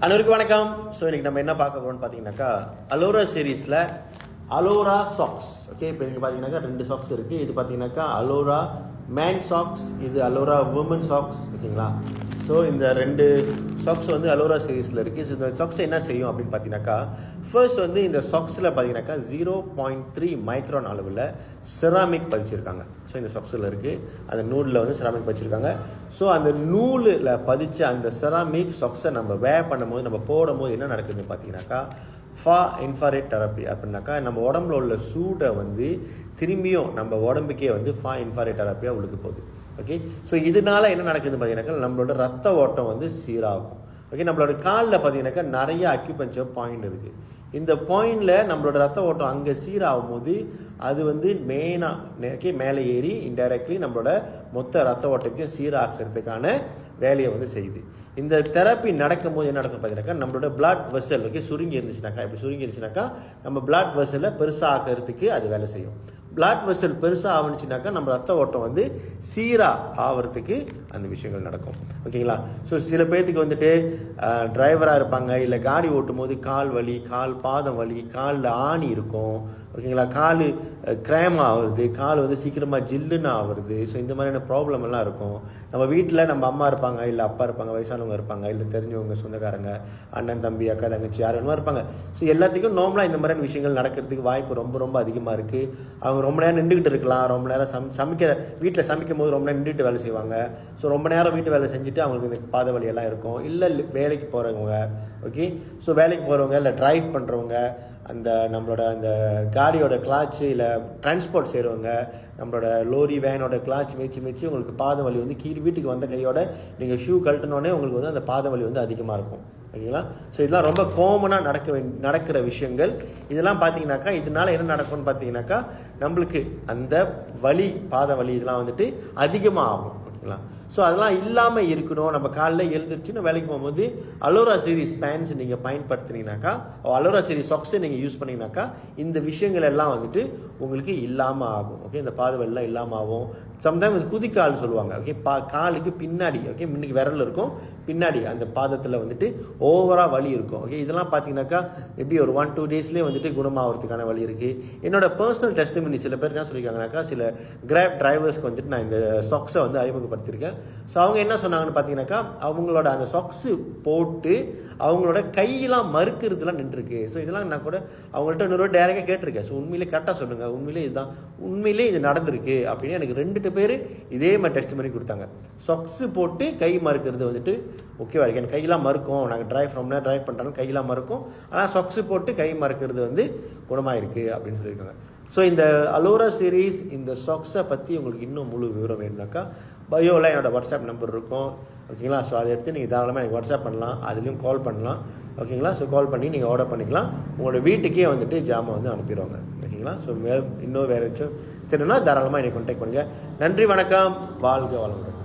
அனைவருக்கும் வணக்கம். ஸோ இன்றைக்கி நம்ம என்ன பார்க்க போகிறோம்னு பார்த்தீங்கன்னாக்கா அலோரா சீரீஸில் அலோரா சாக்ஸ். ஓகே, இப்போ இங்கே பார்த்தீங்கன்னாக்கா 2 சாக்ஸ் இருக்குது. இது பார்த்தீங்கன்னாக்கா அலோரா மேன் சாக்ஸ், இது அலோரா உமன் சாக்ஸ். ஓகேங்களா? ஸோ இந்த 2 சாக்ஸ் வந்து அலோரா சீரீஸில் இருக்குது. ஸோ இந்த சாக்ஸ் என்ன செய்யும் அப்படின்னு பார்த்தீங்கன்னாக்கா, ஃபர்ஸ்ட் வந்து இந்த சாக்ஸில் பார்த்தீங்கன்னாக்கா 0.3 மைக்ரான் அளவில் செராமிக் பதிச்சிருக்காங்க. ஸோ இந்த சாக்ஸில் இருக்குது, அந்த நூலில் வந்து செராமிக் பதிச்சிருக்காங்க. ஸோ அந்த நூலில் பதிச்ச அந்த செராமிக் சாக்ஸை நம்ம வேர் பண்ணும்போது, நம்ம போடும்போது என்ன நடக்குதுன்னு பார்த்தீங்கன்னாக்கா, இன்ஃப்ராரெட் தெரப்பி அப்படின்னாக்கா நம்ம உடம்புல உள்ள சூடை வந்து திரும்பியும் நம்ம உடம்புக்கே வந்து இன்ஃப்ராரெட் தெரப்பியாக உள்ளுக்கு போகுது. ஓகே, ஸோ இதனால என்ன நடக்குதுன்னு பார்த்தீங்கன்னாக்கா நம்மளோட ரத்த ஓட்டம் வந்து சீராகும். ஓகே, நம்மளோட காலில் பார்த்தீங்கன்னாக்கா நிறைய அக்யூபஞ்சர் பாயிண்ட் இருக்குது. இந்த பாயிண்டில் நம்மளோட ரத்த ஓட்டம் அங்கே சீராகும் போது அது வந்து மெயினாக மேலே ஏறி இன்டைரக்ட்லி நம்மளோட மொத்த ரத்த ஓட்டத்தையும் சீராக்கிறதுக்கான வேலையை வந்து செய்யுது. இந்த தெரப்பி நடக்கும் போது என்ன நடக்கும் பார்த்தீங்கன்னாக்கா, நம்மளோட பிளட் வெசல் சுருங்கி இருந்துச்சுனாக்கா, இப்படி சுருங்கி இருந்துச்சுனாக்கா நம்ம பிளட் வெசலை பெருசாக ஆக்கிறதுக்கு அது வேலை செய்யும். பிளட் வெசல் பெருசாக ஆகுனுச்சுனாக்கா நம்ம ரத்த ஓட்டம் வந்து சீராக ஆகிறதுக்கு அந்த விஷயங்கள் நடக்கும். ஓகேங்களா? ஸோ சில பேர்த்துக்கு வந்துட்டு டிரைவராக இருப்பாங்க, இல்லை காடி ஓட்டும் போது கால் வலி, பாதம் வலி, காலில் ஆணி இருக்கும். ஓகேங்களா? கால் கிராம் ஆகுறது, கால் வந்து சீக்கிரமாக ஜில்லுன்னு ஆகுறது. ஸோ இந்த மாதிரியான ப்ராப்ளம் எல்லாம் இருக்கும். நம்ம வீட்டில் நம்ம அம்மா இருப்பாங்க, இல்லை அப்பா இருப்பாங்க, வயசானவங்க இருப்பாங்க, இல்லை தெரிஞ்சவங்க சொந்தக்காரங்க, அண்ணன் தம்பி அக்கா தங்கச்சி யார் வேணுமா இருப்பாங்க. ஸோ எல்லாத்துக்கும் நார்மலாக இந்த மாதிரியான விஷயங்கள் நடக்கிறதுக்கு வாய்ப்பு ரொம்ப ரொம்ப அதிகமாக இருக்குது. அவங்க ரொம்ப நேரம் நின்றுக்கிட்டு இருக்கலாம், ரொம்ப நேரம் வீட்டில் சமைக்கும் போது ரொம்ப நேரம் நின்றுட்டு வேலை செய்வாங்க. ஸோ ரொம்ப நேரம் வீட்டு வேலை செஞ்சுட்டு அவங்களுக்கு இந்த பாத வலியெல்லாம் இருக்கும். இல்லை வேலைக்கு போகிறவங்க, ஓகே, ஸோ வேலைக்கு போகிறவங்க, இல்லை டிரைவ் பண்ணுறவங்க, அந்த நம்மளோட அந்த காடியோட கிளாச்சு, இல்லை டிரான்ஸ்போர்ட் செய்கிறவங்க, நம்மளோட லோரி வேனோட கிளாச் மேய்ச்சி உங்களுக்கு பாத வலி வந்து வீட்டுக்கு வந்த கையோட நீங்கள் ஷூ கழட்டினோடனே உங்களுக்கு வந்து அந்த பாத வலி வந்து அதிகமாக இருக்கும். ஓகேங்களா? ஸோ இதெல்லாம் ரொம்ப காமனாக நடக்கிற விஷயங்கள். இதெல்லாம் பார்த்தீங்கன்னாக்கா இதனால என்ன நடக்கும்னு பார்த்தீங்கன்னாக்கா நம்மளுக்கு அந்த வலி, பாத வலி இதெல்லாம் வந்துட்டு அதிகமாக ஆகும். ஓகேங்களா? ஸோ அதெல்லாம் இல்லாமல் இருக்கணும். நம்ம காலையில் எழுந்திரிச்சுன்னு வேலைக்கு போகும்போது அலோரா சீரீஸ் பேண்ட்ஸ் நீங்கள் பயன்படுத்துனீங்கன்னாக்கா, அலோரா சீரீஸ் சாக்ஸை நீங்கள் யூஸ் பண்ணிங்கனாக்கா இந்த விஷயங்கள் எல்லாம் வந்துட்டு உங்களுக்கு இல்லாமல் ஆகும். ஓகே, இந்த பாதவெல்லாம் இல்லாமல் ஆகும். சம்டைம் இது குதிக்கால் சொல்லுவாங்க. ஓகே, காலுக்கு பின்னாடி, ஓகே, முன்னுக்கு விரல் இருக்கும், பின்னாடி அந்த பாதத்தில் வந்துட்டு ஓவராக வலி இருக்கும். ஓகே, இதெல்லாம் பார்த்தீங்கன்னாக்கா எப்படி ஒரு 1-2 டேஸ்லேயே வந்துட்டு குணமாகிறதுக்கான வழி இருக்குது. என்னோட பர்சனல் டெஸ்டிமனி சில பேர் என்ன சொல்லியிருக்காங்கனாக்கா, சில கிராப் டிரைவர்ஸ்க்கு வந்துட்டு நான் இந்த சாக்ஸை வந்து அறிமுகப்படுத்தியிருக்கேன். ஸோ அவங்க என்ன சொன்னாங்கன்னு பார்த்தீங்கன்னாக்கா, அவங்களோட அந்த சாக்ஸு போட்டு அவங்களோட கையெல்லாம் மறுக்கிறதுலாம் நின்றுருக்கு. ஸோ இதெல்லாம் நான் கூட அவங்கள்ட்ட இன்னொரு டேரெக்டாக கேட்டிருக்கேன். ஸோ உண்மையிலே கரெக்டாக சொல்லுங்கள், உண்மையிலே இது நடந்திருக்கு அப்படின்னு எனக்கு 2 பேர் இதே மாதிரி டெஸ்ட் பண்ணி கொடுத்தாங்க. சாக்ஸு போட்டு கை மறுக்கிறது வந்துட்டு ஓகேவா இருக்கு, எனக்கு கையெல்லாம் மறுக்கும், நாங்கள் ரொம்ப நேரம் ட்ரைவ் பண்ணுறாங்க கையெல்லாம் மறுக்கும், ஆனால் சாக்ஸு போட்டு கை மறுக்கிறது வந்து குணமாயிருக்கு அப்படின்னு சொல்லியிருக்காங்க. ஸோ இந்த அலோரா சீரீஸ் இந்த சாக்ஸை பற்றி உங்களுக்கு இன்னும் முழு விவரம் வேணும்னாக்கா பயோவில் என்னோட வாட்ஸ்அப் நம்பர் இருக்கும். ஓகேங்களா? ஸோ அதை எடுத்து நீங்கள் தாராளமாக எனக்கு வாட்ஸ்அப் பண்ணலாம், அதுலேயும் கால் பண்ணலாம். ஓகேங்களா? ஸோ கால் பண்ணி நீங்கள் ஆர்டர் பண்ணிக்கலாம். உங்களோட வீட்டுக்கே வந்துட்டு ஜாமான் வந்து அனுப்பிடுவாங்க. ஓகேங்களா? ஸோ இன்னும் வேறு ஏதாச்சும் தெரியணும்னா தாராளமாக என்னை கான்டாக்ட் பண்ணுங்கள். நன்றி, வணக்கம், வாழ்க வளமுடன்.